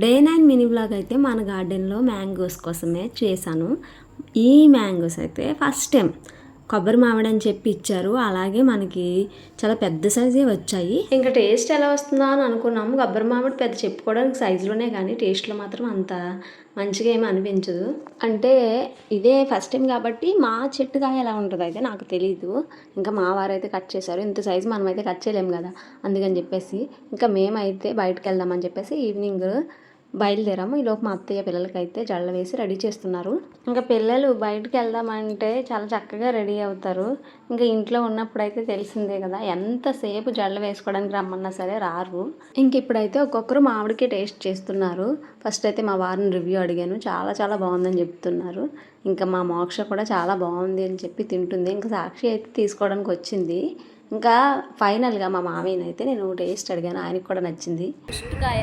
Day 9 mini vlog అయితే మన గార్డెన్లో మ్యాంగోస్ కోసమే చేశాను. ఈ మ్యాంగోస్ అయితే ఫస్ట్ టైం కొబ్బరి మామిడి అని చెప్పి ఇచ్చారు. అలాగే మనకి చాలా పెద్ద సైజే వచ్చాయి. ఇంకా టేస్ట్ ఎలా వస్తుందా అని అనుకున్నాము. కొబ్బరి మామిడి పెద్ద చెప్పుకోవడానికి సైజులోనే కానీ టేస్ట్లో మాత్రం అంత మంచిగా ఏమీ అనిపించదు. అంటే ఇదే ఫస్ట్ టైం కాబట్టి మా చెట్టు కాయ ఎలా ఉంటుందో అయితే నాకు తెలీదు. ఇంకా మా వారైతే కట్ చేశారు. ఇంత సైజు మనమైతే కట్ చేయలేము కదా, అందుకని చెప్పేసి ఇంకా మేమైతే బయటకు వెళ్దామని చెప్పేసి ఈవినింగ్ బయలుదేరాము. ఈలోపు మా అత్తయ్య పిల్లలకైతే జడలు వేసి రెడీ చేస్తున్నారు. ఇంకా పిల్లలు బయటకు వెళ్దామంటే చాలా చక్కగా రెడీ అవుతారు. ఇంకా ఇంట్లో ఉన్నప్పుడు అయితే తెలిసిందే కదా, ఎంతసేపు జడలు వేసుకోవడానికి రమ్మన్నా సరే రారు. ఇంక ఇప్పుడైతే ఒక్కొక్కరు మామిడికి టేస్ట్ చేస్తున్నారు. ఫస్ట్ అయితే మా వారిని రివ్యూ అడిగాను. చాలా చాలా బాగుందని చెప్తున్నారు. ఇంకా మా మోక్ష కూడా చాలా బాగుంది అని చెప్పి తింటుంది. ఇంకా సాక్షి అయితే తీసుకోవడానికి వచ్చింది. ఇంకా ఫైనల్గా మా మామయ్యనైతే నేను టేస్ట్ అడిగాను. ఆయనకు కూడా నచ్చింది. పుష్టికాయ